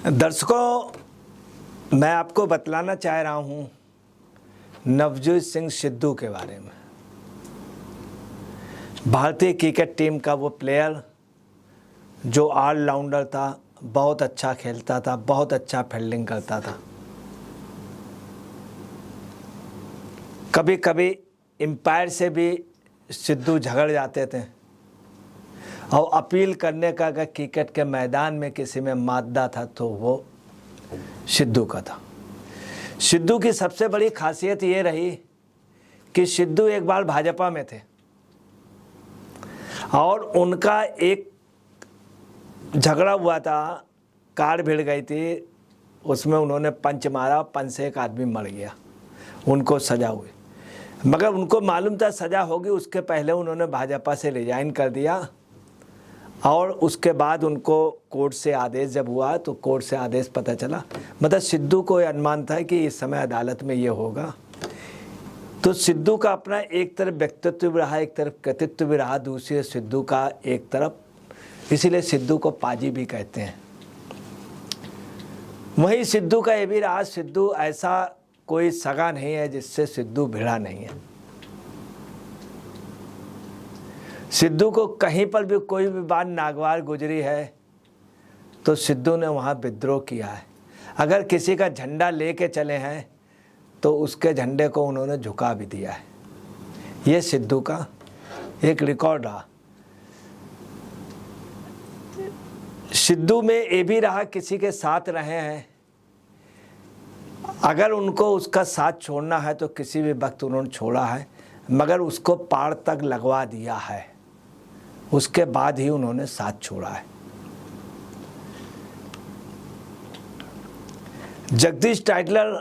दर्शकों, मैं आपको बतलाना चाह रहा हूं नवजोत सिंह सिद्धू के बारे में। भारतीय क्रिकेट टीम का वो प्लेयर जो ऑलराउंडर था, बहुत अच्छा खेलता था, बहुत अच्छा फील्डिंग करता था। कभी कभी एम्पायर से भी सिद्धू झगड़ जाते थे और अपील करने का अगर क्रिकेट के मैदान में किसी में मादा था तो वो सिद्धू का था। सिद्धू की सबसे बड़ी खासियत ये रही कि सिद्धू एक बार भाजपा में थे और उनका एक झगड़ा हुआ था, कार भिड़ गई थी, उसमें उन्होंने पंच मारा, पंच से एक आदमी मर गया, उनको सज़ा हुई। मगर उनको मालूम था सज़ा होगी, उसके पहले उन्होंने भाजपा से रिजाइन कर दिया और उसके बाद उनको कोर्ट से आदेश जब हुआ तो कोर्ट से आदेश पता चला। मतलब सिद्धू को अनुमान था कि इस समय अदालत में ये होगा। तो सिद्धू का अपना एक तरफ व्यक्तित्व भी रहा, एक तरफ कृतित्व भी रहा, दूसरे सिद्धू का एक तरफ, इसीलिए सिद्धू को पाजी भी कहते हैं। वहीं सिद्धू का ये भी रहा, सिद्धू ऐसा कोई सगा नहीं है जिससे सिद्धू भिड़ा नहीं है। सिद्धू को कहीं पर भी कोई भी बात नागवार गुजरी है तो सिद्धू ने वहाँ विद्रोह किया है। अगर किसी का झंडा लेके चले हैं तो उसके झंडे को उन्होंने झुका भी दिया है। ये सिद्धू का एक रिकॉर्ड रहा। सिद्धू में ये भी रहा, किसी के साथ रहे हैं, अगर उनको उसका साथ छोड़ना है तो किसी भी वक्त उन्होंने छोड़ा है, मगर उसको पार तक लगवा दिया है, उसके बाद ही उन्होंने साथ छोड़ा है। जगदीश टाइटलर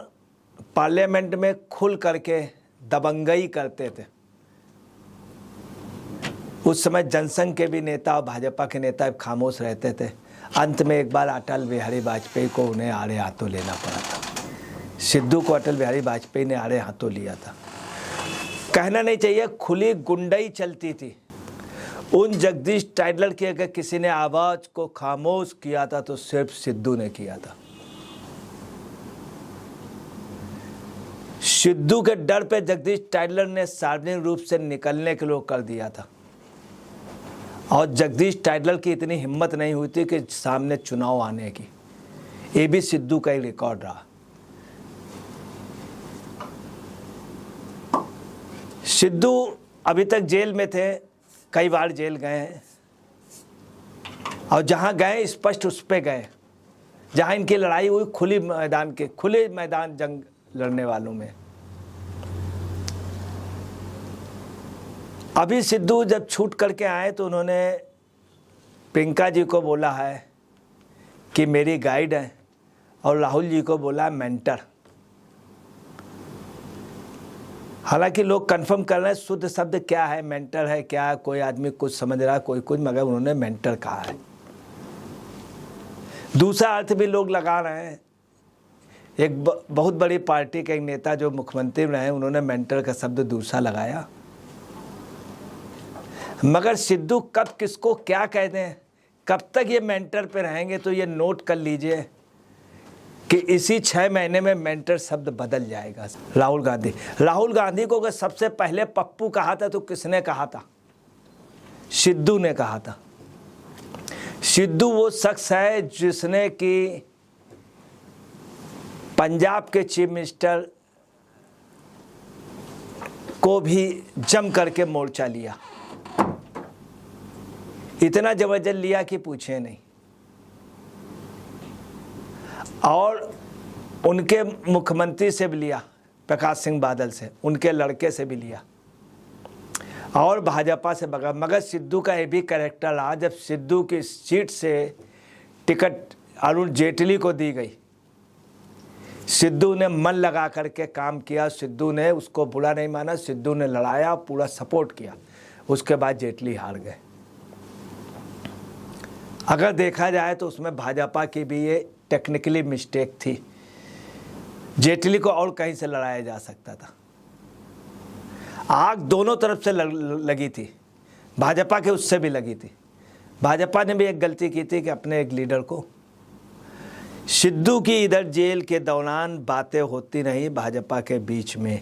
पार्लियामेंट में खुल करके दबंगई करते थे। उस समय जनसंघ के भी नेता और भाजपा के नेता खामोश रहते थे। अंत में एक बार अटल बिहारी वाजपेयी को उन्हें आड़े हाथों लेना पड़ा था। सिद्धू को अटल बिहारी वाजपेयी ने आड़े हाथों लिया था। कहना नहीं चाहिए, खुली गुंडई चलती थी। उन जगदीश टाइटलर की अगर किसी ने आवाज को खामोश किया था तो सिर्फ सिद्धू ने किया था। सिद्धू के डर पे जगदीश टाइटलर ने सार्वजनिक रूप से निकलने के लिए कर दिया था और जगदीश टाइटलर की इतनी हिम्मत नहीं हुई थी कि सामने चुनाव आने की। ये भी सिद्धू का ही रिकॉर्ड रहा। सिद्धू अभी तक जेल में थे, कई बार जेल गए हैं और जहां गए स्पष्ट उस पे गए जहां इनकी लड़ाई हुई, खुले मैदान जंग लड़ने वालों में। अभी सिद्धू जब छूट करके आए तो उन्होंने प्रियंका जी को बोला है कि मेरी गाइड है और राहुल जी को बोला है मेंटर। हालांकि लोग कंफर्म कर रहे हैं शुद्ध शब्द क्या है, मेंटर है क्या, कोई आदमी कुछ समझ रहा है, कोई कुछ, मगर उन्होंने मेंटर कहा है। दूसरा अर्थ भी लोग लगा रहे हैं। एक बहुत बड़ी पार्टी के एक नेता जो मुख्यमंत्री रहे, उन्होंने मेंटर का शब्द दूसरा लगाया। मगर सिद्धू कब किसको क्या कहते हैं, कब तक ये मेंटर पे रहेंगे, तो ये नोट कर लीजिए कि इसी 6 महीने में मेंटर शब्द बदल जाएगा। राहुल गांधी को अगर सबसे पहले पप्पू कहा था तो किसने कहा था? सिद्धू ने कहा था। सिद्धू वो शख्स है जिसने कि पंजाब के चीफ मिनिस्टर को भी जम करके मोर्चा लिया, इतना जबरदस्त लिया कि पूछे नहीं। और उनके मुख्यमंत्री से भी लिया, प्रकाश सिंह बादल से, उनके लड़के से भी लिया और भाजपा से बगा। मगर सिद्धू का ये भी कैरेक्टर रहा, जब सिद्धू की सीट से टिकट अरुण जेटली को दी गई, सिद्धू ने मन लगा करके काम किया। सिद्धू ने उसको बुरा नहीं माना, सिद्धू ने लड़ाया, पूरा सपोर्ट किया। उसके बाद जेटली हार गए। अगर देखा जाए तो उसमें भाजपा की भी ये टेक्निकली मिस्टेक थी। जेटली को और कहीं से लड़ाया जा सकता था। आग दोनों तरफ से लगी थी, भाजपा के उससे भी लगी थी। भाजपा ने भी एक गलती की थी कि अपने एक लीडर को सिद्धू की इधर जेल के दौरान बातें होती रही भाजपा के बीच में।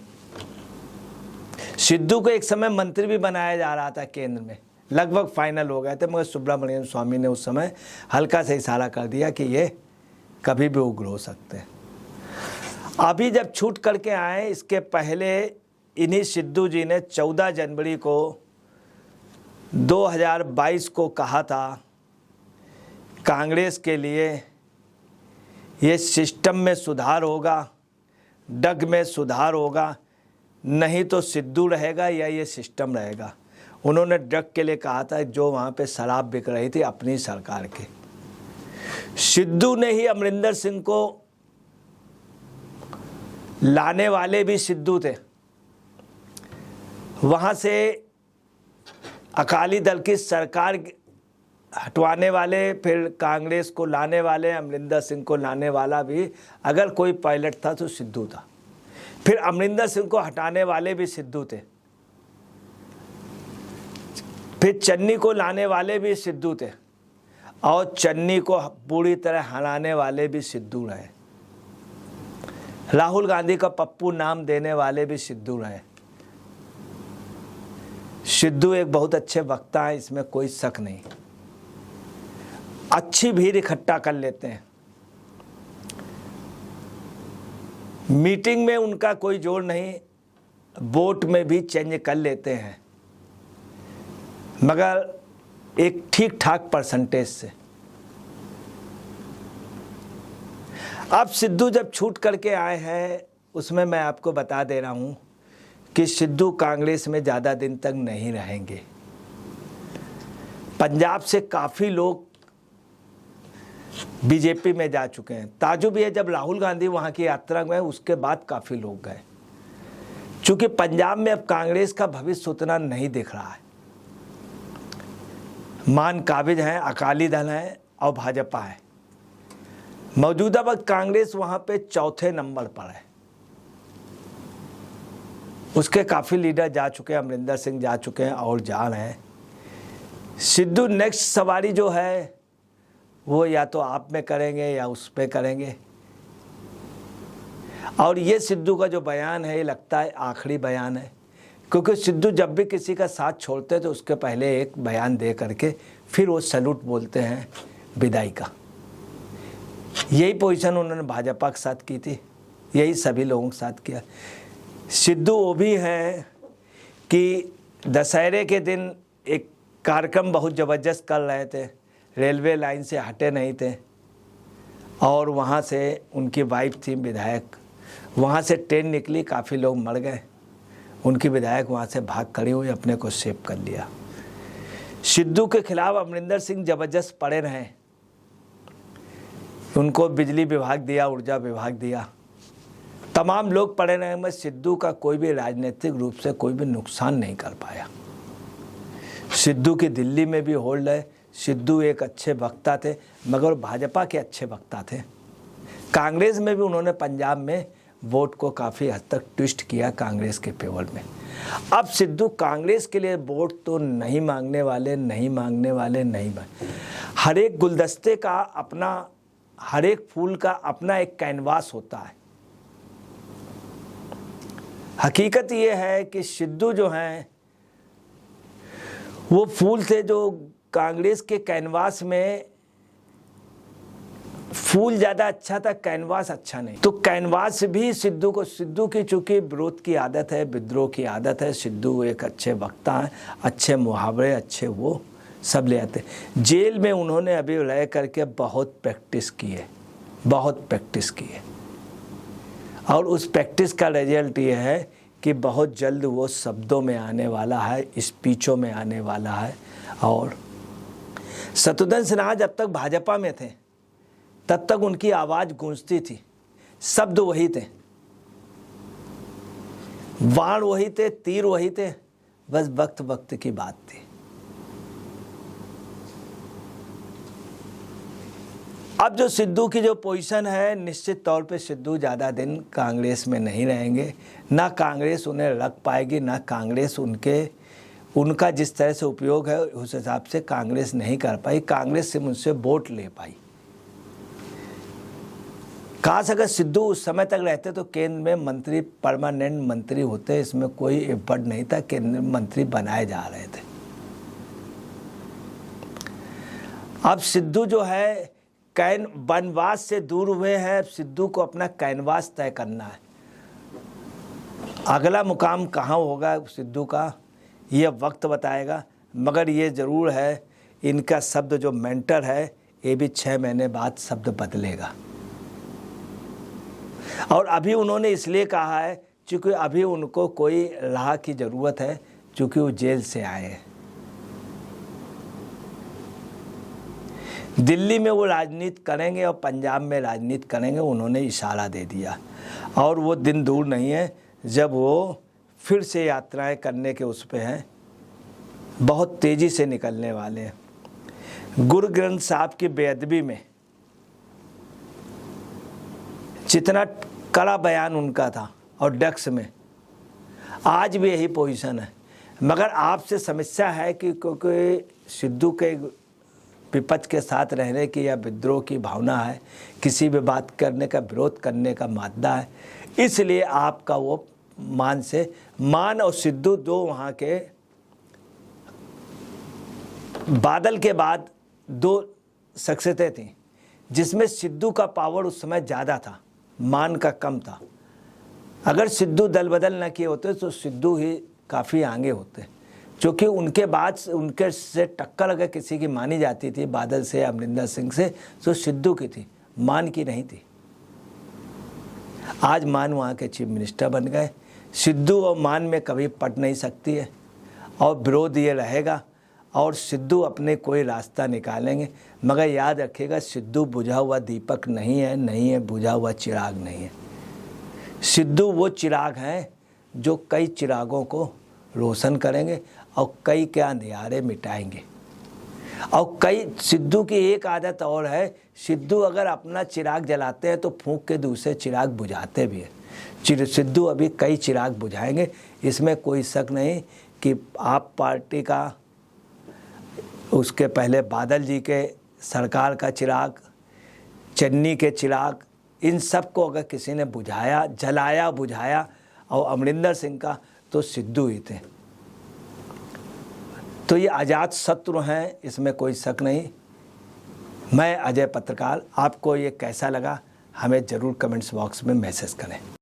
सिद्धू को एक समय मंत्री भी बनाया जा रहा था केंद्र में, लगभग फाइनल हो गए थे, मगर सुब्रमण्यम स्वामी ने उस समय हल्का से इशारा कर दिया कि ये कभी भी उग्र हो सकते हैं। अभी जब छूट करके आए, इसके पहले इन्हीं सिद्धू जी ने 14 जनवरी को 2022 को कहा था कांग्रेस के लिए ये सिस्टम में सुधार होगा, डग में सुधार होगा, नहीं तो सिद्धू रहेगा या ये सिस्टम रहेगा। उन्होंने डग के लिए कहा था जो वहाँ पे शराब बिक रही थी अपनी सरकार के। सिद्धू ने ही अमरिंदर सिंह को लाने वाले भी सिद्धू थे, वहाँ से अकाली दल की सरकार हटवाने वाले, फिर कांग्रेस को लाने वाले, अमरिंदर सिंह को लाने वाला भी अगर कोई पायलट था तो सिद्धू था। फिर अमरिंदर सिंह को हटाने वाले भी सिद्धू थे, फिर चन्नी को लाने वाले भी सिद्धू थे, और चन्नी को पूरी तरह हराने वाले भी सिद्धू रहे। राहुल गांधी का पप्पू नाम देने वाले भी सिद्धू रहे। सिद्धू एक बहुत अच्छे वक्ता हैं, इसमें कोई शक नहीं। अच्छी भीड़ इकट्ठा कर लेते हैं, मीटिंग में उनका कोई जोर नहीं, वोट में भी चेंज कर लेते हैं, मगर एक ठीक ठाक परसेंटेज से। अब सिद्धू जब छूट करके आए हैं, उसमें मैं आपको बता दे रहा हूं कि सिद्धू कांग्रेस में ज़्यादा दिन तक नहीं रहेंगे। पंजाब से काफ़ी लोग बीजेपी में जा चुके हैं। ताजुब ये, जब राहुल गांधी वहाँ की यात्रा में, उसके बाद काफ़ी लोग गए, क्योंकि पंजाब में अब कांग्रेस का भविष्य उतना नहीं दिख रहा है। मान काबिज हैं, अकाली दल है और भाजपा है। मौजूदा वक्त कांग्रेस वहाँ पे चौथे नंबर पर है। उसके काफ़ी लीडर जा चुके हैं, अमरिंदर सिंह जा चुके हैं और जा रहे हैं। सिद्धू नेक्स्ट सवारी जो है वो या तो आप में करेंगे या उस पे करेंगे। और ये सिद्धू का जो बयान है, ये लगता है आखिरी बयान है, क्योंकि सिद्धू जब भी किसी का साथ छोड़ते हैं तो उसके पहले एक बयान दे करके फिर वो सैल्यूट बोलते हैं विदाई का। यही पोजीशन उन्होंने भाजपा के साथ की थी, यही सभी लोगों के साथ किया। सिद्धू वो भी हैं कि दशहरे के दिन एक कार्यक्रम बहुत ज़बरदस्त कर रहे थे, रेलवे लाइन से हटे नहीं थे, और वहाँ से उनकी वाइफ थी विधायक, वहाँ से ट्रेन निकली, काफ़ी लोग मर गए, उनकी विधायक वहाँ से भाग खड़ी हुई, अपने को सेव कर लिया। सिद्धू के खिलाफ अमरिंदर सिंह ज़बरदस्त पड़े रहे, उनको बिजली विभाग दिया, ऊर्जा विभाग दिया, तमाम लोग पड़े रहे, में सिद्धू का कोई भी राजनीतिक रूप से कोई भी नुकसान नहीं कर पाया। सिद्धू की दिल्ली में भी होल्ड है। सिद्धू एक अच्छे वक्ता थे, मगर भाजपा के अच्छे वक्ता थे। कांग्रेस में भी उन्होंने पंजाब में वोट को काफ़ी हद तक ट्विस्ट किया कांग्रेस के फेवर में। अब सिद्धू कांग्रेस के लिए वोट तो नहीं मांगने वाले, नहीं मांगने वाले, नहीं मांग। हर एक गुलदस्ते का अपना, हर एक फूल का अपना एक कैनवास होता है। हकीकत ये है कि सिद्धू जो हैं वो फूल थे जो कांग्रेस के कैनवास में फूल ज़्यादा अच्छा था, कैनवास अच्छा नहीं। तो कैनवास भी सिद्धू को, सिद्धू की चूँकि विरोध की आदत है, विद्रोह की आदत है, सिद्धू एक अच्छे वक्ता हैं, अच्छे मुहावरे, अच्छे वो सब ले आते। जेल में उन्होंने अभी रह करके बहुत प्रैक्टिस की है, बहुत प्रैक्टिस की है, और उस प्रैक्टिस का रिजल्ट ये है कि बहुत जल्द वो शब्दों में आने वाला है, स्पीचों में आने वाला है। और शत्रुघ्न सिन्हा जब तक भाजपा में थे तब तक उनकी आवाज़ गूंजती थी, शब्द वही थे, वाण वही थे, तीर वही थे, बस वक्त वक्त की बात थी। अब जो सिद्धू की जो पोजीशन है, निश्चित तौर पे सिद्धू ज़्यादा दिन कांग्रेस में नहीं रहेंगे, ना कांग्रेस उन्हें रख पाएगी, ना कांग्रेस उनका जिस तरह से उपयोग है उस हिसाब से कांग्रेस नहीं कर पाई, कांग्रेस से उनसे वोट ले पाई। काश अगर सिद्धू उस समय तक रहते तो केंद्र में मंत्री परमानेंट मंत्री होते, इसमें कोई एफर्ट नहीं था, केंद्र में मंत्री बनाए जा रहे थे। अब सिद्धू जो है वनवास से दूर हुए हैं, सिद्धू को अपना कैनवास तय करना है। अगला मुकाम कहाँ होगा सिद्धू का, ये वक्त बताएगा, मगर ये ज़रूर है इनका शब्द जो मेंटर है ये भी 6 महीने बाद शब्द बदलेगा। और अभी उन्होंने इसलिए कहा है क्योंकि अभी उनको कोई राह की ज़रूरत है, क्योंकि वो जेल से आए हैं। दिल्ली में वो राजनीति करेंगे और पंजाब में राजनीति करेंगे, उन्होंने इशारा दे दिया। और वो दिन दूर नहीं है जब वो फिर से यात्राएं करने के उस पे हैं, बहुत तेज़ी से निकलने वाले हैं। गुरु ग्रंथ साहब की बेअदबी में जितना कड़ा बयान उनका था और डक्स में, आज भी यही पोजीशन है। मगर आपसे समस्या है कि क्योंकि सिद्धू के विपक्ष के साथ रहने की या विद्रोह की भावना है, किसी भी बात करने का विरोध करने का मादा है, इसलिए आपका वो मान और सिद्धू दो वहाँ के बादल के बाद 2 शख्सियतें थीं जिसमें सिद्धू का पावर उस समय ज़्यादा था, मान का कम था। अगर सिद्धू दल बदल न किए होते तो सिद्धू ही काफ़ी आगे होते, क्योंकि उनके बाद उनके से टक्कर अगर किसी की मानी जाती थी बादल से, अमरिंदर सिंह से, तो सिद्धू की थी, मान की नहीं थी। आज मान वहाँ के चीफ मिनिस्टर बन गए। सिद्धू और मान में कभी पट नहीं सकती है और विरोध ये रहेगा और सिद्धू अपने कोई रास्ता निकालेंगे। मगर याद रखिएगा, सिद्धू बुझा हुआ दीपक नहीं है बुझा हुआ चिराग नहीं है। सिद्धू वो चिराग हैं जो कई चिरागों को रोशन करेंगे और कई के अंधियारे मिटाएंगे। और सिद्धू की एक आदत और है, सिद्धू अगर अपना चिराग जलाते हैं तो फूंक के दूसरे चिराग बुझाते भी हैं। सिद्धू अभी कई चिराग बुझाएंगे, इसमें कोई शक नहीं कि आप पार्टी का, उसके पहले बादल जी के सरकार का चिराग, चन्नी के चिराग, इन सब को अगर किसी ने बुझाया और अमरिंदर सिंह का, तो सिद्धू ही थे। तो ये अजात शत्रु हैं, इसमें कोई शक नहीं। मैं अजय पत्रकार, आपको ये कैसा लगा हमें ज़रूर कमेंट्स बॉक्स में मैसेज करें।